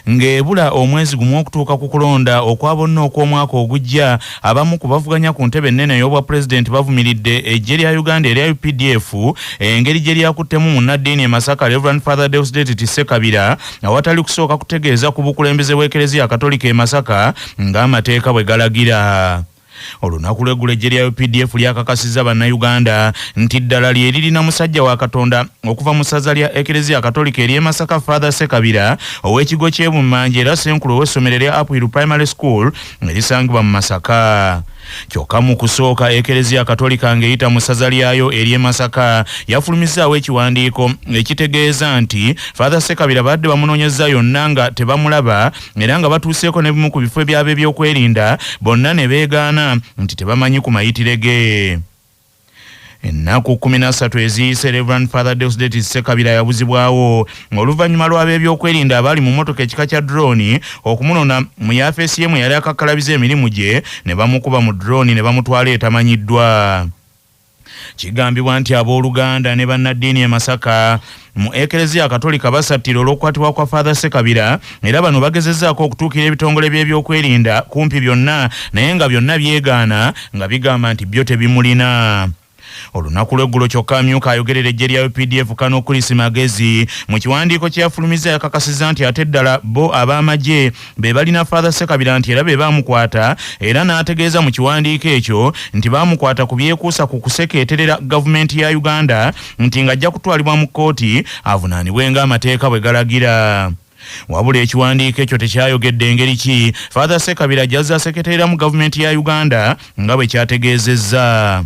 ng'ebula omwezi gumu okutuuka ku kulonda okwa bonna okw'omwaka ogujja. Abamu ku bavuganya ku ntebe ennene ey'obwa pulezidenti bavumiridde eggye lya Uganda erya UPDF engeri gye lyakuttemu munnaddiini e Masaka Reverend Father Deusdedith Ssekabira awatali kusooka kutegeeza ku bukulembeze bw'Eklezia Katolika e Masaka ng'amateeka bwe galagira. Olunaku lw'eggulo eggye lya UPDF lyakakasizza bannayuganda nti ddala lye lirina musajja wa Katonda okuva mu ssaza lya Eklezia Katolika ery'e Masaka Father Ssekabira ow'ekigo ky'e Bummanje era ssenkulu ow'essomero erya Uphill Primary School erisangibwa mu Masaka. Kyokka mu kusooka Eklezia Katolika ng'eyita mu ssaza lyayo ery'e Masaka yafulumizaawo ekiwandiiko ekitegeeza nti Father Ssekabira badde bamunoonyezza yonna nga tebamulaba era nga batuuseeko ne bimu ku bifo byabwe by'okwerinda bonna ne beegaana nti tebamanyi ku mayitire ge. Ennaku 13 eziyise Reverend Father Deusdedith Ssekabira yabuzibwawo oluvannyuma lw'ab'ebyokwerinda abali mu mmotoka ekika kya drone okumunona mu yafeesi ye mwe yali akakkalabiza emirimu gye ne bamukuba mu drone ne bamutwala etamanyiddwa. Kigambibwa nti abooluganda ne bannaddiini e Masaka mu Eklezia Katolika basattira olw'okukwatibwa kwa Father Ssekabira era bano bagezezzaako okutuukira ebitongole by'ebyokwerinda kumpi byonna naye nga byonna byegaana nga bigamba nti byo tebimulina. Olunaku lw'eggulo kyokka amyuka ayogerera eggye lya UPDF Kano Chris Magezi mu kiwandiiko kye yafulumizza yakakasizza nti ate ddala bo ab'amagye be balina Father Ssekabira nti era be baamukwata era n'ategeeza mu kiwandiiko ekyo nti baamukwata ku byekuusa ku kusekeeterera gavumenti ya Uganda nti ng'ajja kutwalibwa mu kkooti avunaanibwe ng'amateeka bwe galagira. Wabula ekiwandiiko ekyo tekyayogedde engeri ki Father Ssekabira gy'azza aseketerera mu gavumenti ya Uganda nga bwe kyategeezezza.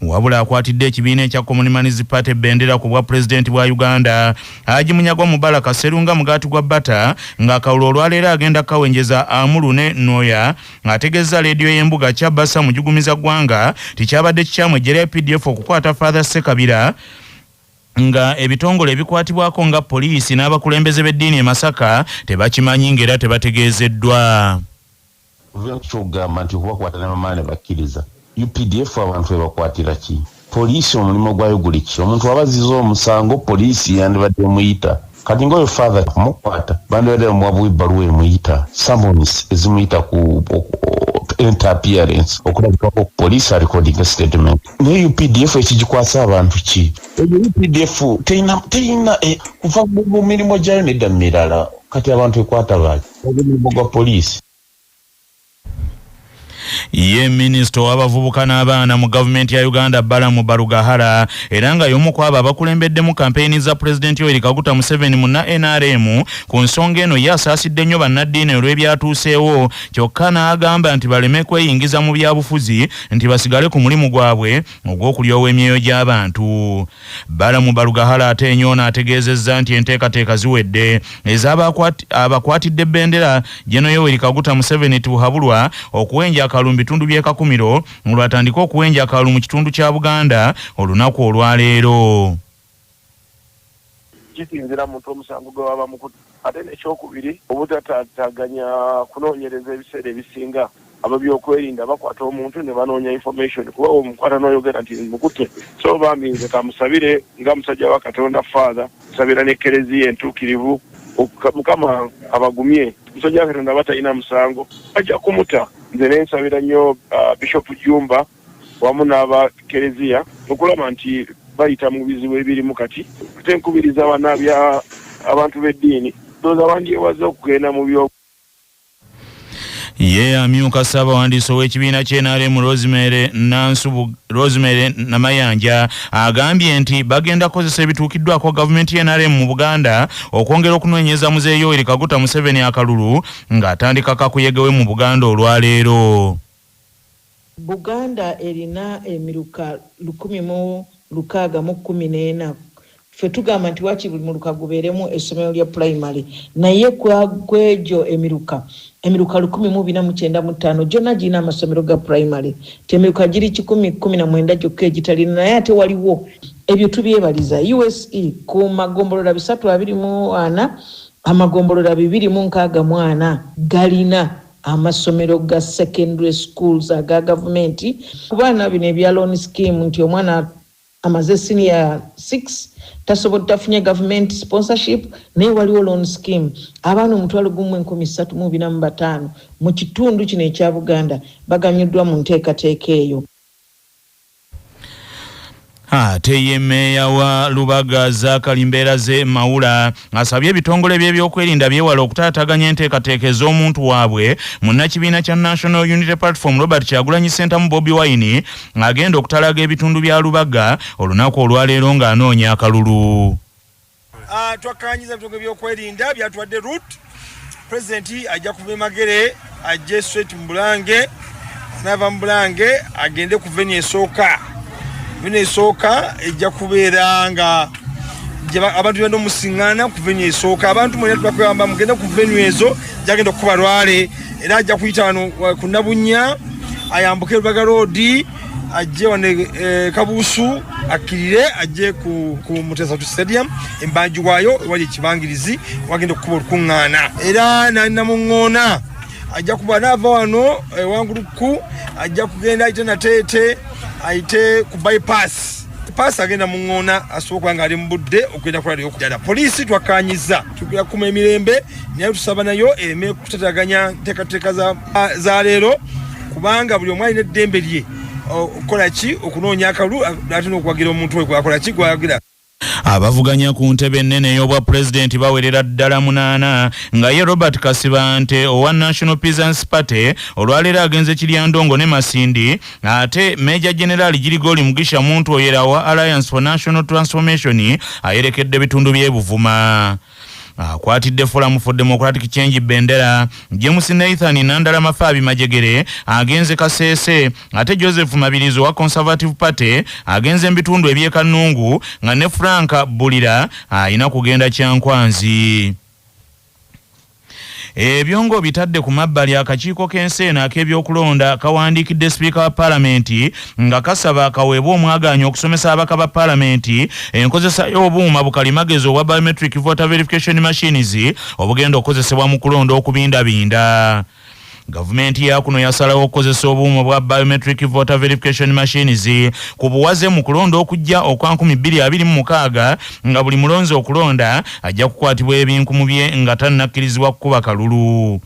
Wabula akwatidde ekibiina ekya Common Man's Party bendera ku bwa pulezidenti bwa Uganda Haji Munyagwa Mubaraka Serunga Mugati gwa Bata ng'akawulo olwaleero agenda kawenjeza Amuru ne Noya ng'ategeeza leediyo y'embuga Kyabasa mujugumiza ggwanga tikyabadde kikyamu eggye lya UPDF okukwata Father Ssekabira nga ebitongole ebikwatibwako nga poliisi n'abakulembeze b'eddiini e Masaka tebakimanyi ng'era tebategeezeddwa. Kyogamba nti okubakwata n'amaani bakkiriza UPDF abantu ebakwatira ki? Poliisi omulimu gwayo guli ki? Omuntu abaziza omusango poliisi yandibadde emuyita kati ng'oyo Father kumukwata bandibadde bamuwa ebbaluwa emuyita summons ezimuyita ku interference okulabikako police recording statement. Ne UPDF ekigikwasa abantu ki? UPDF teina kuva mu mirimu gyayo nedda mirala kati abantu ekwata baki omulimu gwa poliisi. Ye Minister w'abavubuka n'abaana mu gavumenti ya Uganda Balamu Barugahara era nga y'omu ku abo abakulembeddemu kampeyini za Pulezidenti Yoweri Kaguta Museveni mu NRM ku nsonga eno ye asaasidde nnyo bannaddiini olw'ebyatuuseewo kyokka n'agamba nti baleme kweyingiza mu byabufuzi nti basigale ku mulimu gwabwe ogw'okulyowa emyoyo gy'abantu. Balamu Barugahara ate nyoona ategeezezza nti enteekateeka ziwedde ez'abakwatidde bendera Jeno Yoweri Kaguta Museveni tuhabulwa okuwenja akalulu mu bitundu by'e Kakumiro olwatandika okuwenja akalulu mu kitundu kya Buganda olunaku olwaleero. Kisinzira muntu omusango gwe waba mukutu ate n'ekyokubiri obutatataganya kunoonyereza ebiseera ebisinga ababyokwerinda bakwata omuntu ne banoonya information kuba omukwata n'oyogera nti mukute so bambi nze kamusabire nga musajja wa Katonda Father nsabira n'Eklezia entuukirivu Mukama abagumye musajja wa Katonda batalina musango bajja kumuta. Nze nensabira nnyo Bishop Jumba wamu n'Abakelezia okulaba nti bayita mu bizibu ebirimu kati ate nkubiriza bannabya abantu b'eddiini doza bandyewaze okugenda mu byo. Ye amyuka Ssaabawandiisi ow'ekibiina ky'NRM Rosemary Namayanja agambye nti bagenda kozesa ebituukiddwako gavumenti y'NRM mu Buganda okwongera okunoonyeza Muzeeyi Yoweri Kaguta Museveni akalulu ng'atandika kakuyegewe mu Buganda olwaleero. Buganda erina emiruka 1614 ffe tugamba nti waaki buli muluka gubeeremu essomero lya primary naye kwegyo emiruka 1495 gyonna girina amasomero ga primary temiruka giri 1019 gyokka egitalina naye ate waliwo ebyo tubyebaliza USE ku magombolola 324 amagombolola 264 galina amasomero ga secondary schools aga gavumenti ku baana bino ebya loan scheme nti omwana amaze senior 6 tasobodde tafunye government sponsorship naye waliwo loan scheme abaana 1,345 mu kitundu kino ekya Buganda baganyuddwa mu nteekateeka eyo. Ate meya wa Lubaga Zakari Mberaze Maula asabye ebitongole by'ebyokwerinda byewala okutaataganya enteekateeka ez'omuntu waabwe munnakibiina kya National Unity Platform Robert Kyagulanyi Center mu Bobi Wine agenda okutalaga ebitundu bya Lubaga olunaku olwaleero ng'anoonya akalulu. Twakkaanyiza ebitongole by'okwerinda byatuwadde route President ajja kuva Magere ajje straight mu Bulange n'ava mu Bulange agende ku venue esooka Venezuela ejja kubeera nga abantu bendo musingana ku venue esooka abantu mwene tubakwamba mugenda ku venue ezo jagenda okuba Lwale era ajja kuyita wano ku Nabunya ayambuke Lubaga Road ajje wane Kabusu akirire ajje ku Mutesa Stadium embanju wayo wali ekibangirizi wagenda okuba olukungana era namungona ajja kuba nava wano wanguluku ajja kugenda ite na Tete aite ku bypass agenda mungona asoboka nga ali mbudde okugenda kulaliyo okujala polisi twakanyiza tukira kuma emirembe naye tusaba nayo eme kutataganya tekateeka za leero kubanga buli omwali n'eddembe lye okola ki okunoonya akalu ate n'okwagira omuntu we kwakola ki gwagira. Abavuganya ku ntebe ennene ey'obwa pulezidenti bawerera ddala 8 nga ye Robert Kasibante owa National Peasants Party olwaleero agenze Kiryandongo ne Masindi ate Major General Girigoli Mugisha Muntu oyera wa Alliance for National Transformation ayerekedde bitundu by'e Buvuma. Akwatidde Forum for Democratic Change Bendera James Nathan Nandala Mafabi Majegere agenze Kasese ate Joseph Mabilizo wa Conservative Party agenze mbitundu ebyekanungu nga ne Franka Bulira ayina kugenda Kyankwanzi. Ebyongo bitadde ku mabbali akakiiko k'enseena ak'ebyokulonda kawandiikidde Speaker wa Parliament nga kasaba akaweebwa omwaganyo okusomesa abaka ba Parliament enkozesa y'obuuma bukalimagezi obwa biometric voter verification machines obugenda okukozesebwa mu kulonda okubindabinda. Gavumenti ya kuno yasalawo okukozesa obuuma bwa biometric voter verification machines ku buwaze mu kulonda okujja okwa 2026 nga buli mulonzi okulonda ajja kukwatibwa ebinkumu bye nga tannakkirizibwa kukuba kalulu.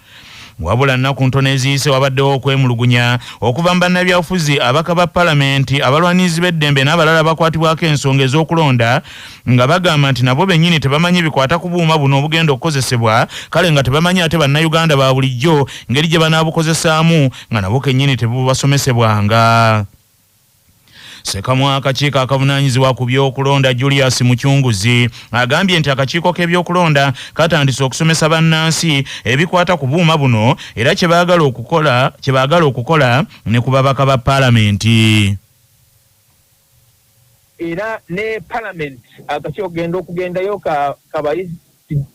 Wabula nnaku ntono eziyise wabaddewo okwemulugunya okuva mu bannabyabufuzi abaka ba Parliament abalwanizi b'eddembe n'abalala bakwatibwako ensonga ez'okulonda nga bagamba nti nabo bennyini tebamanyi bikwata ku buuma buno obugenda okukozesebwa kale nga tebamanyi ate bannayuganda ba bulijjo ngeri gye banaabukozesaamu nga nabo kennyini tebubasomesebwanga. Sekamu akakiiko akavunaanyizibwa ku by'okulonda Julius Muchunguzi agambye nti akakiiko k'ebyokulonda katandise okusomesa bannansi ebikwata ku buuma buno era kye baagala okukola ne ku babaka ba Paalamenti. Era ne Parliament akakiiko kugenda okugendayo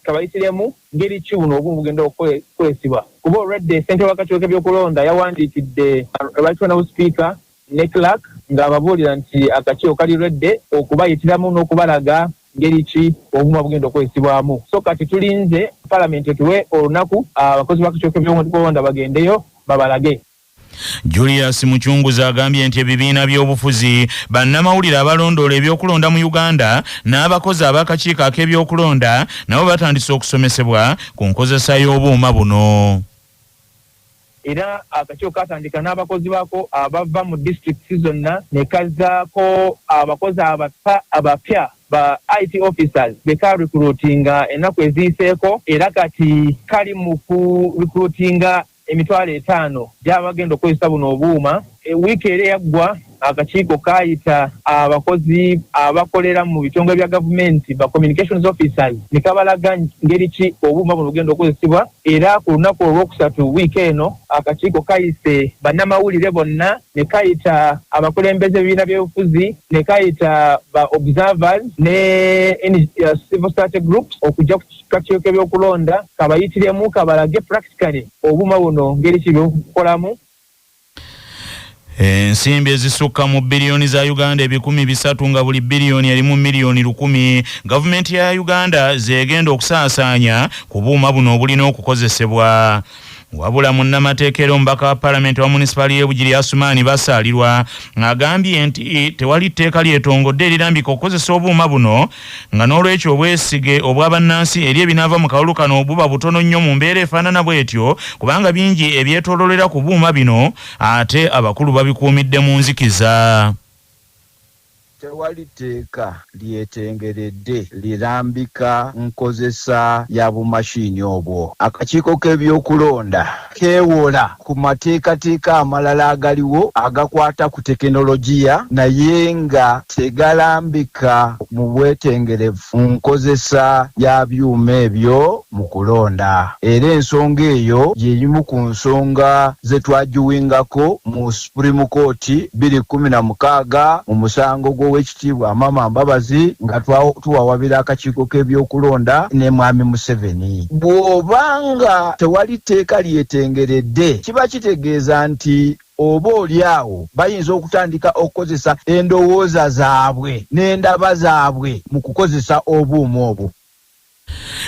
kabayisiremu ngeri ki buno obumu bugenda okwesibwa kuba olwedde ssentebe w'akakiiko k'ebyokulonda yawandiikidde Right Honourable Speaker ne Clark nga ababuulira nti akakiiko kali lwedde okubayitiramu n'okubalaga ngeri ki obuuma bugenda okwesibwamu. So kati tulinze Parliament etuwe olunaku abakozi b'akakiiko k'ebyokulonda bagendeyo babalage. Julius Muchunguzi agambye nti ebibiina by'obufuzi bannamawulire abalondoola ebyokulonda mu Uganda n'abakozi ab'akakiiko ak'ebyokulonda nabo batandise okusomesebwa ku nkozesa y'obuuma buno. Era akakiiko katandika n'abakozi baako abava mu district zonna ne kazzaako abakozi abapya ba IT officers beka recruitinga ennaku eziyiseeko era kati kali mu ku recruitinga emitwalo 5 gy'abagenda okukozesa buno obuuma. Wiiki era yaggwa akakiiko kaayita abakozi abakolera mu bitongole bya gavumenti ba communications officers ne kabalaga ngeri ki obuuma buno bugenda okukozesebwa era ku lunaku olwokusatu wiiki eno akakiiko kayise bannamawulire bonna ne kayita abakulembeze b'ebibiina by'obufuzi ne kayita ba observers ne civil society groups okujja ku kakiiko k'ebyokulonda kabayitiremu kabalage practically obuuma buno ngeri ki byokukolamu. Ensimbi ezisukka mu biliyoni za Uganda 300 nga buli biliyoni erimu miliyoni 10 gavumenti ya Uganda zegenda okusaasaanya ku buuma buno obulina okukozesebwa. wabula munnamateeka omubaka wa paalamenti wa munisipali y'e Bugiri Asumani Basaalirwa agambye nti tewali tteeka lyetongodde erirambika okukozesa obuuma buno nga n'olwekyo obwesige obw'abannansi eri ebinaava mu kalulu kano buba butono nnyo mu mbeera efaanana bw'etyo kubanga bingi ebyetoololera ku buuma bino ate abakulu babikuumidde mu nzikiza. Tewali tteeka lyetengeredde lirambika nkozesa ya bumashini obwo. Akakiiko k'ebyokulonda keewola ku mateekateeka amalala agaliwo agakwata ku tekinologiya naye nga tegalambika mu bwetengerevu nkozesa ya byuma ebyo mu kulonda. Era ensonga eyo yeyimu ku nsonga ze twagiwingako mu Supreme Court 2016 mu musango w'ekitiibwa Maama Mbabazi nga tuwawabira akakiiko k'ebyokulonda ne Mwami Museveni. Bw'obanga tewali tteeka lyetengeredde kiba kitegeeza nti oba oliawo bayinza okutandika okukozesa endowooza zaabwe n'endaba zaabwe mu kukozesa obuuma obwo.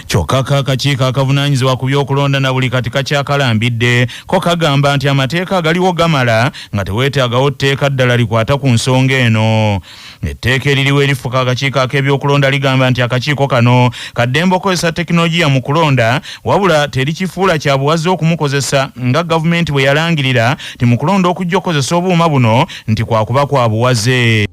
Kyokka akakiiko akavunaanyizibwa ku byokulonda na buli kati kakyakalambidde ko kagamba nti amateeka agaliwo gamala nga teweetaagawo tteeka ddala likwata ku nsonga eno. Etteeka eririwo erifuka akakiiko ak'ebyokulonda ligamba nti akakiiko kano kaddembe okukozesa tekinologiya mu kulonda wabula terikifuula kya buwaze okumukozesa nga gavumenti bwe yalangirira ti mu kulonda okujja okukozesa obuuma buno nti kwakuba kwa buwaze.